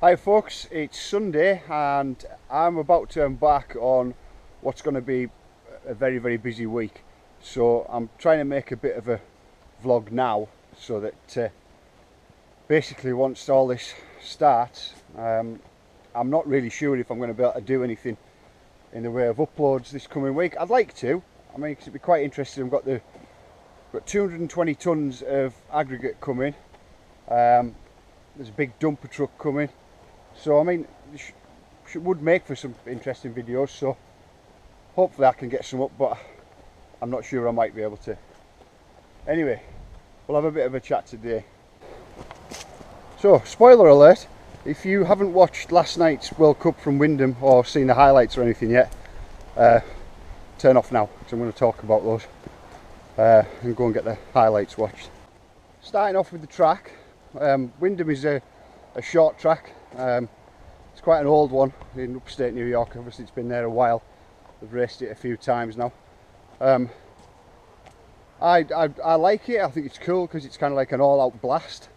Hi folks, it's Sunday and I'm about to embark on what's going to be a very busy week. So I'm trying to make a bit of a vlog now so that basically once all this starts, I'm not really sure if I'm going to be able to do anything in the way of uploads this coming week. I'd like to. I mean, it'd be quite interesting. I've got 220 tonnes of aggregate coming. There's a big dumper truck coming. So I mean, would make for some interesting videos, so hopefully I can get some up, but I'm not sure I might be able to. Anyway, we'll have a bit of a chat today. So, spoiler alert, if you haven't watched last night's World Cup from Wyndham or seen the highlights or anything yet, turn off now, because I'm going to talk about those and go and get the highlights watched. Starting off with the track, Wyndham is a short track. It's quite an old one in upstate New York. Obviously it's been there a while. I've raced it a few times now. I like it. I think it's cool because it's kind of like an all-out blast.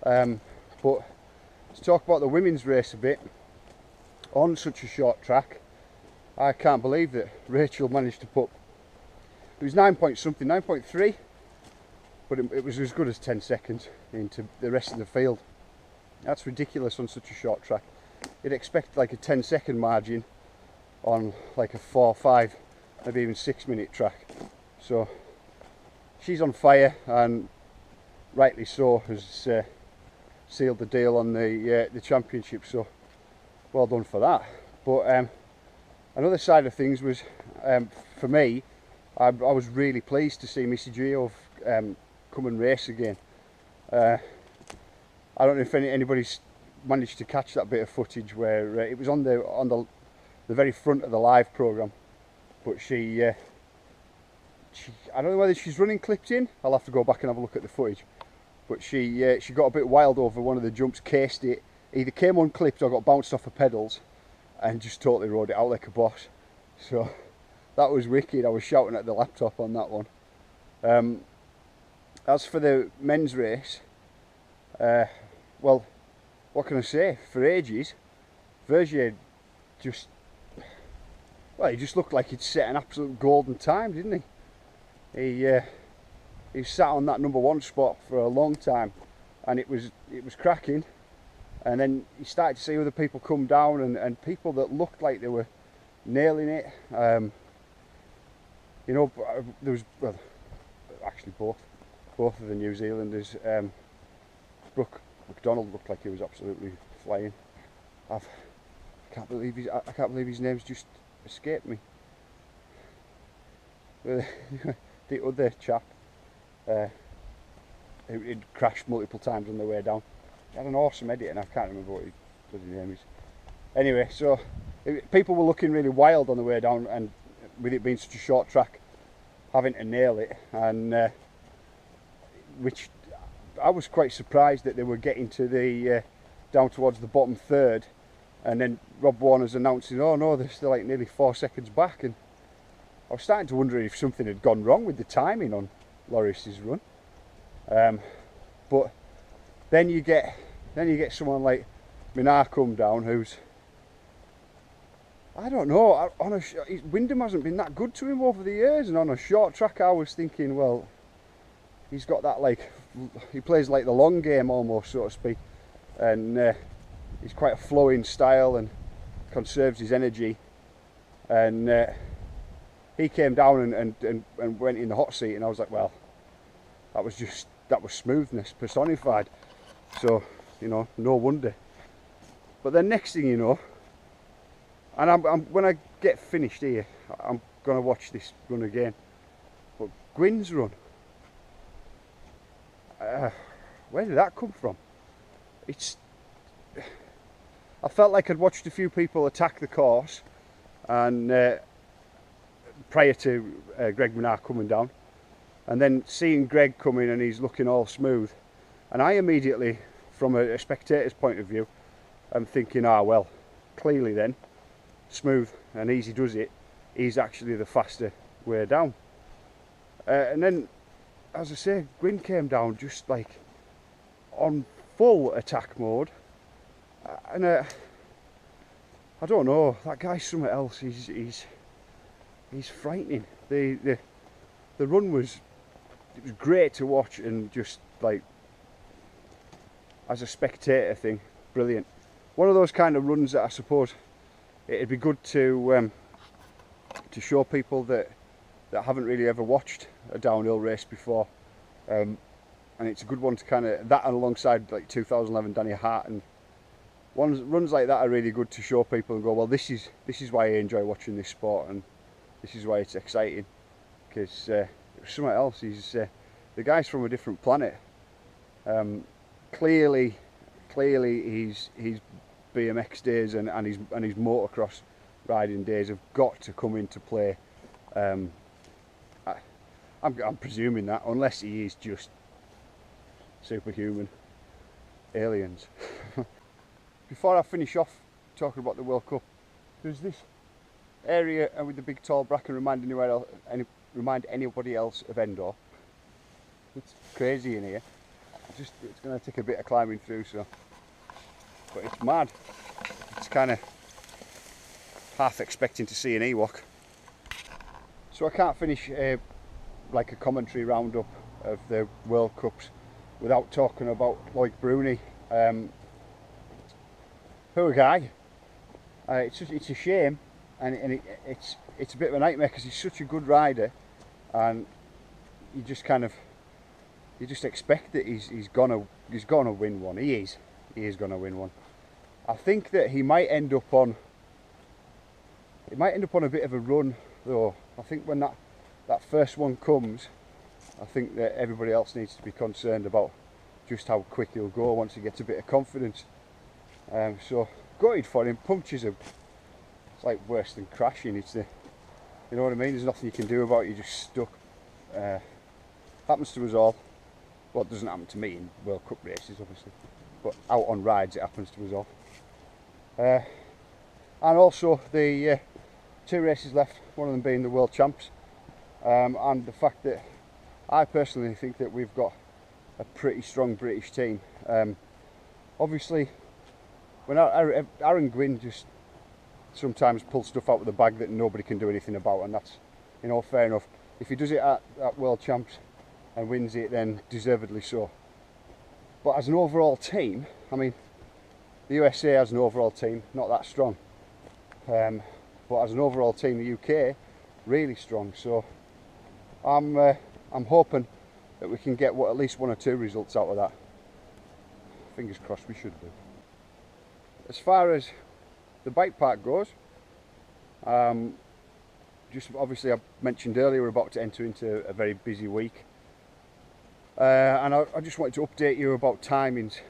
But to talk about the women's race a bit on such a short track, I can't believe that Rachel managed to put, it was 9.3, but it was as good as 10 seconds into the rest of the field. That's ridiculous on such a short track. You'd expect like a 10-second margin on like a 4, 5, maybe even 6-minute track. So she's on fire, and rightly so, has sealed the deal on the championship. So well done for that. But another side of things was, for me, I was really pleased to see Missy Geoff come and race again. I don't know if anybody's managed to catch that bit of footage where it was on the very front of the live program, but she I don't know whether she's running clipped in. I'll have to go back and have a look at the footage. But she got a bit wild over one of the jumps, cased it, either came unclipped or got bounced off her pedals, and just totally rode it out like a boss. So that was wicked. I was shouting at the laptop on that one. As for the men's race, well, what can I say? For ages, Vergier he just looked like he'd set an absolute golden time, didn't he? He sat on that #1 spot for a long time, and it was cracking. And then you started to see other people come down, and people that looked like they were nailing it. You know, there was, well, actually both of the New Zealanders. Brooke McDonald looked like he was absolutely flying. I can't believe his name's just escaped me. The other chap, who'd crashed multiple times on the way down. He had an awesome edit, and I can't remember what his bloody name is. Anyway, so people were looking really wild on the way down, and with it being such a short track, having to nail it, and which I was quite surprised that they were getting to the down towards the bottom third, and then Rob Warner's announcing, oh no, they're still like nearly 4 seconds back, and I was starting to wonder if something had gone wrong with the timing on Loris's run. But then you get someone like GNAR come down, who's, I don't know, Wyndham hasn't been that good to him over the years, and on a short track I was thinking, well, he's got that, like, he plays like the long game almost, so to speak, and he's quite a flowing style and conserves his energy. And he came down and went in the hot seat, and I was like, well, that was smoothness personified. So, you know, no wonder. But then next thing you know, and when I get finished here, I'm gonna watch this run again. But Gwyn's run, where did that come from? I felt like I'd watched a few people attack the course, and prior to Greg Minnaar coming down, and then seeing Greg come in and he's looking all smooth, and I immediately, from a spectator's point of view, I'm thinking, ah well, clearly then, smooth and easy does it, he's actually the faster way down. And then, as I say, Gwyn came down just like on full attack mode, And I don't know, that guy's something else. He's frightening. The run was great to watch, and just like as a spectator thing, brilliant. One of those kind of runs that I suppose it'd be good to show people that haven't really ever watched a downhill race before, and it's a good one to kind of, that and alongside like 2011 Danny Hart, and runs like that are really good to show people and go, well, this is why I enjoy watching this sport, and this is why it's exciting, because it was something else. The guy's from a different planet. Clearly his BMX days and his motocross riding days have got to come into play. I'm presuming that, unless he is just superhuman aliens. Before I finish off talking about the World Cup, there's this area with the big tall bracken, remind anybody else of Endor. It's crazy in here. It's going to take a bit of climbing through, so, but it's mad. It's kind of half expecting to see an Ewok. So I can't finish like a commentary roundup of the World Cups without talking about Loic Bruni. Poor guy. It's a shame, and it's a bit of a nightmare, because he's such a good rider, and you just expect that he's gonna win one. He is gonna win one. I think that he might end up on a bit of a run though. I think when that first one comes, I think that everybody else needs to be concerned about just how quick he'll go once he gets a bit of confidence. So gutted for him. Punctures are, it's like worse than crashing. It's you know what I mean. There's nothing you can do about it. You're just stuck. Happens to us all. Well, it doesn't happen to me in World Cup races, obviously, but out on rides it happens to us all. And also the 2 races left, one of them being the World Champs, and the fact that I personally think that we've got a pretty strong British team. Obviously, when Aaron Gwynn just sometimes pulls stuff out of the bag that nobody can do anything about, and that's, you know, fair enough. If he does it at World Champs and wins it, then deservedly so. But as an overall team, I mean, the USA as an overall team, not that strong. But as an overall team, the UK, really strong. So I'm hoping that we can get at least 1 or 2 results out of that. Fingers crossed we should do. As far as the bike park goes, just obviously I mentioned earlier we're about to enter into a very busy week. And I just wanted to update you about timings.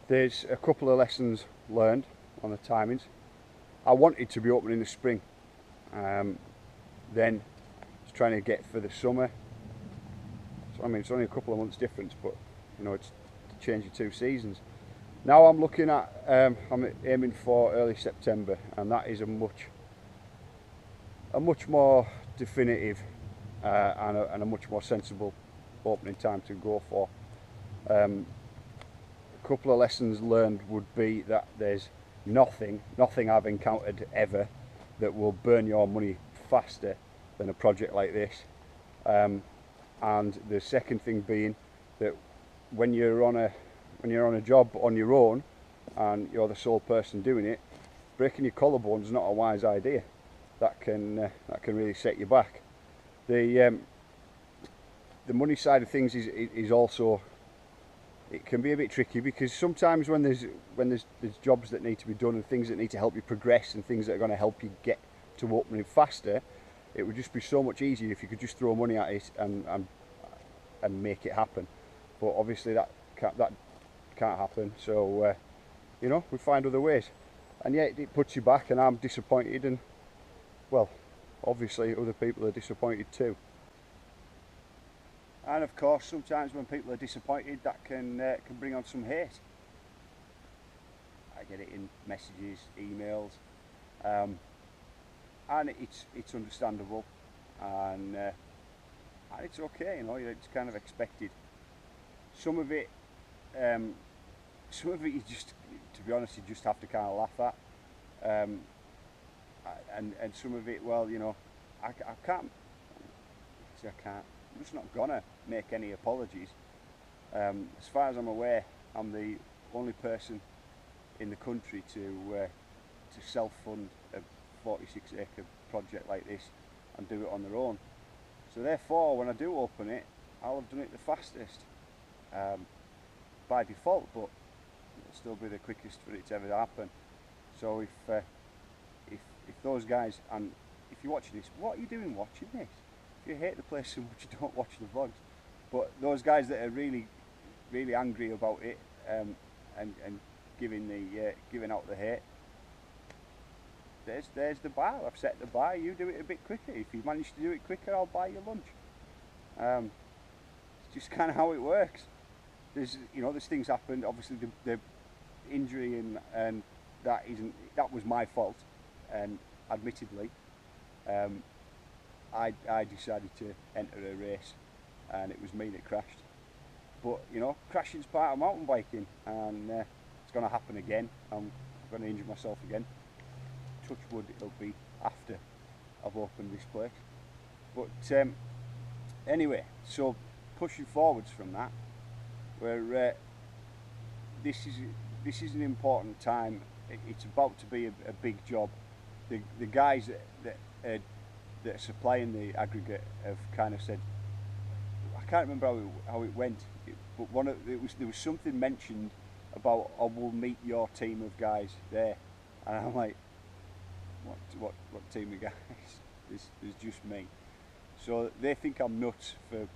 There's a couple of lessons learned on the timings. I wanted to be open in the spring, then just trying to get for the summer. So, I mean, it's only a couple of months difference, but you know, it's to change your 2 seasons. Now I'm looking at, I'm aiming for early September, and that is a much more definitive and a much more sensible opening time to go for. A couple of lessons learned would be that there's nothing I've encountered ever that will burn your money faster than a project like this. And the second thing being that when you're on a job on your own and you're the sole person doing it, breaking your collarbone is not a wise idea. That can really set you back. The money side of things is also, it can be a bit tricky, because sometimes when there's jobs that need to be done and things that need to help you progress and things that are going to help you get to opening faster, it would just be so much easier if you could just throw money at it and make it happen. But obviously that can't happen. So you know, we find other ways, and yet it puts you back, and I'm disappointed, and well, obviously other people are disappointed too. And of course, sometimes when people are disappointed, that can bring on some hate. I get it in messages, emails, and it's understandable, and it's okay, you know, it's kind of expected. Some of it some of it you just, to be honest, you just have to kind of laugh at, and some of it, well, you know, I can't. I'm just not gonna make any apologies. As far as I'm aware, I'm the only person in the country to self-fund a 46-acre project like this and do it on their own. So therefore, when I do open it, I'll have done it the fastest by default, but it'll still be the quickest for it to ever happen. So if those guys, and if you're watching this, what are you doing watching this? If you hate the place so much, you don't watch the vlogs. But those guys that are really angry about it and giving out the hate, there's the bar. I've set the bar. You do it a bit quicker. If you manage to do it quicker, I'll buy you lunch. It's just kind of how it works. There's things happened. Obviously, the injury and that was my fault, and admittedly, I decided to enter a race, and it was me that crashed. But you know, crashing's part of mountain biking, and it's going to happen again. I'm going to injure myself again. Touch wood, it'll be after I've opened this place. But anyway, so pushing forwards from that, where this is an important time. It's about to be a big job. The guys that are supplying the aggregate have kind of said, I can't remember how it went, but there was something mentioned about, I will meet your team of guys there, and I'm like, what team of guys? There's just me. So they think I'm nuts for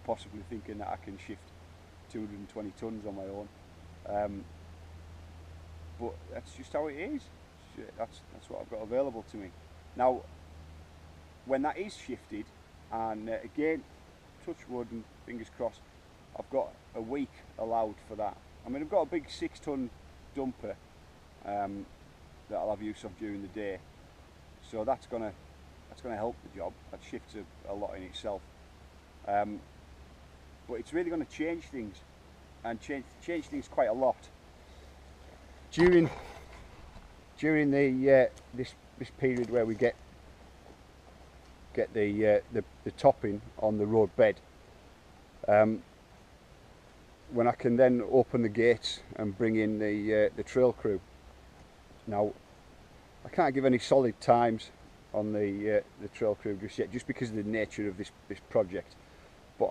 possibly thinking that I can shift 220 tons on my own, but that's just how it is. That's what I've got available to me. Now, when that is shifted, and again, touch wood and fingers crossed, I've got a week allowed for that. I mean, I've got a big 6-ton dumper that I'll have use of during the day, so that's gonna help the job. That shifts a lot in itself, but it's really going to change things, and change things quite a lot during the this period where we get the topping on the road bed, when I can then open the gates and bring in the trail crew. Now, I can't give any solid times on the trail crew just yet, just because of the nature of this project. But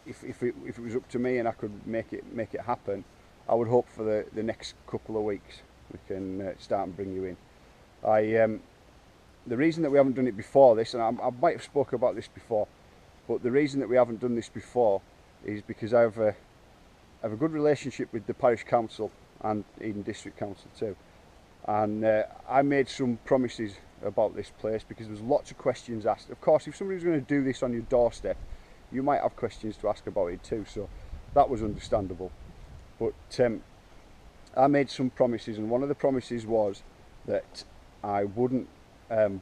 if it was up to me and I could make it happen, I would hope for the next couple of weeks we can start and bring you in. The reason that we haven't done it before this, and I might have spoken about this before, but the reason that we haven't done this before is because I have a good relationship with the parish council and Eden District Council too, and I made some promises about this place because there was lots of questions asked. Of course, if somebody's going to do this on your doorstep, you might have questions to ask about it too, so that was understandable. But I made some promises, and one of the promises was that I wouldn't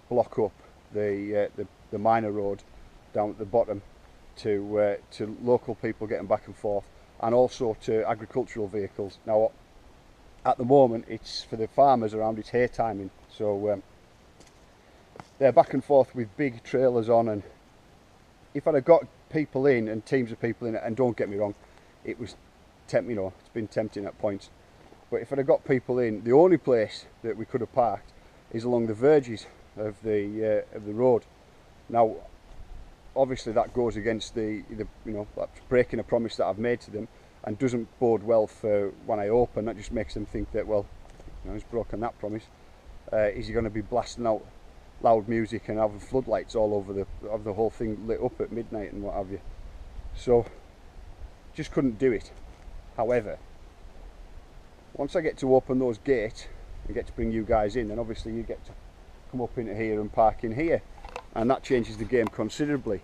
block up the minor road down at the bottom to local people getting back and forth, and also to agricultural vehicles. Now, at the moment, it's for the farmers around, it's hay timing, so they're back and forth with big trailers on, and if I'd have got people in and teams of people in, and don't get me wrong, it was it's been tempting at points, but if I'd have got people in, the only place that we could have parked is along the verges of the road. Now, obviously that goes against that's breaking a promise that I've made to them, and doesn't bode well for when I open. That just makes them think that, well, he's broken that promise. Is he going to be blasting out loud music and having floodlights all over the whole thing lit up at midnight and what have you? So just couldn't do it. However, once I get to open those gates and get to bring you guys in, then obviously you get to come up into here and park in here, and that changes the game considerably.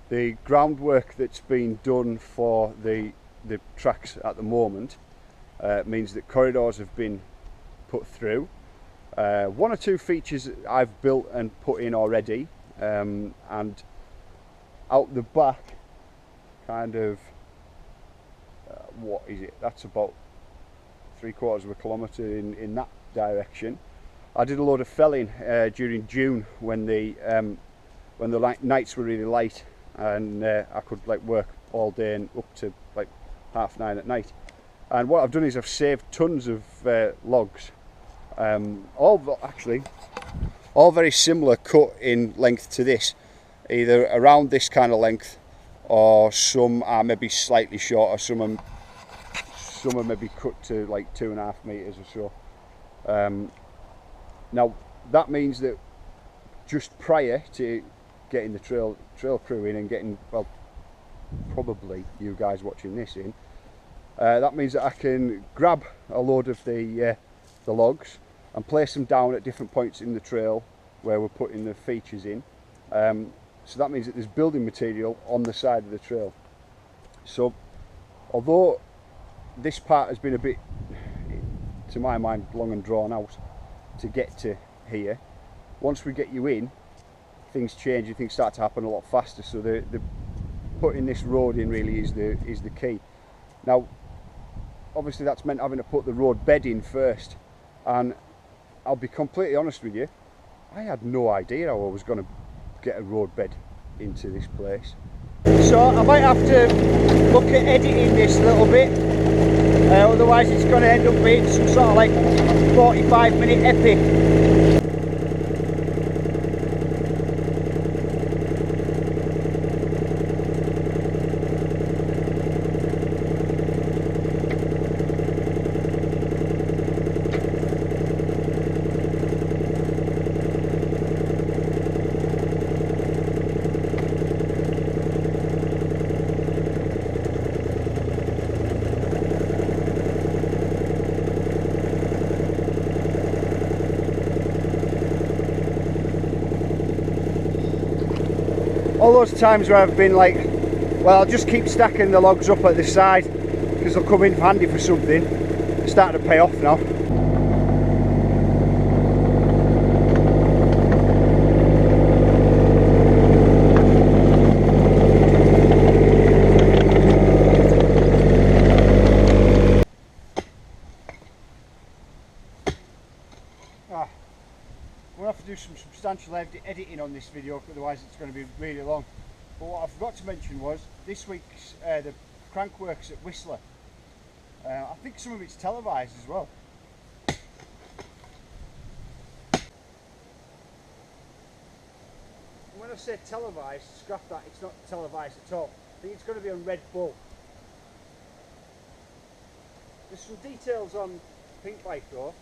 The groundwork that's been done for the tracks at the moment means that corridors have been put through. One or two features I've built and put in already, and out the back, kind of what is it, that's about 3/4 of a kilometre in that direction. I did a load of felling during June when the nights were really light, and I could like work all day and up to like 9:30 at night. And what I've done is I've saved tons of logs, actually all very similar cut in length to this, either around this kind of length, or some are maybe slightly shorter, some are maybe cut to like 2.5 meters or so. Now that means that just prior to getting the trail crew in and getting, well, probably you guys watching this in, that means that I can grab a load of the logs and place them down at different points in the trail where we're putting the features in. So that means that there's building material on the side of the trail. So although this part has been a bit, to my mind, long and drawn out to get to here, once we get you in, things change and things start to happen a lot faster. So the putting this road in really is the key. Now obviously that's meant having to put the road bed in first, and I'll be completely honest with you, I had no idea how I was going to get a road bed into this place. So I might have to look at editing this a little bit, otherwise it's going to end up being some sort of like 45-minute epic. All those times where I've been like, well, I'll just keep stacking the logs up at the side because they'll come in handy for something, it's starting to pay off now. We'll have to do some substantial editing on this video, otherwise it's going to be really long. But what I forgot to mention was this week's the crankworks at Whistler. I think some of it's televised as well. When I say televised, scrap that, it's not televised at all. I think it's going to be on Red Bull. There's some details on Pink Bike though.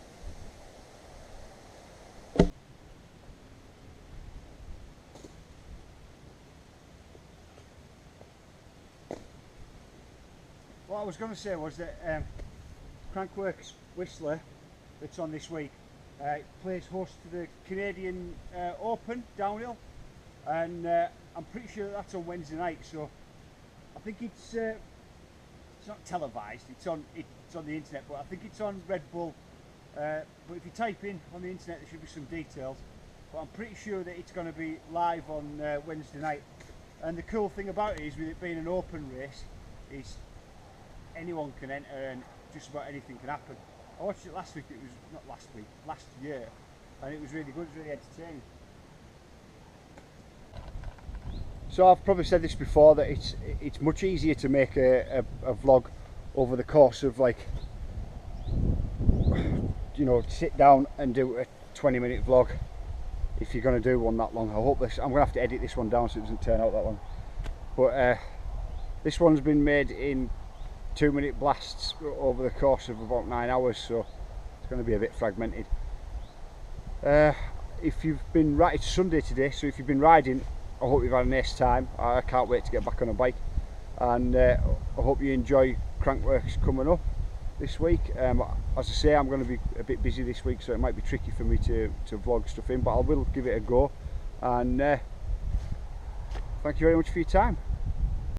What I was going to say was that Crankworks Whistler, that's on this week, plays host to the Canadian Open downhill, and I'm pretty sure that's on Wednesday night. So I think it's not televised. It's on the internet, but I think it's on Red Bull. But if you type in on the internet, there should be some details. But I'm pretty sure that it's going to be live on Wednesday night. And the cool thing about it is, with it being an open race, is anyone can enter and just about anything can happen. I watched it last week, it was not last week, last year, and it was really good, it was really entertaining. So I've probably said this before, that it's much easier to make a vlog over the course of, like, you know, sit down and do a 20-minute vlog if you're going to do one that long. I'm going to have to edit this one down so it doesn't turn out that long. But this one's been made in 2-minute blasts over the course of about 9 hours, so it's going to be a bit fragmented. If you've been riding, it's Sunday today, so if you've been riding, I hope you've had a nice time. I can't wait to get back on a bike, and I hope you enjoy Crankworks coming up this week. As I say, I'm going to be a bit busy this week, so it might be tricky for me to vlog stuff in, but I will give it a go. And thank you very much for your time.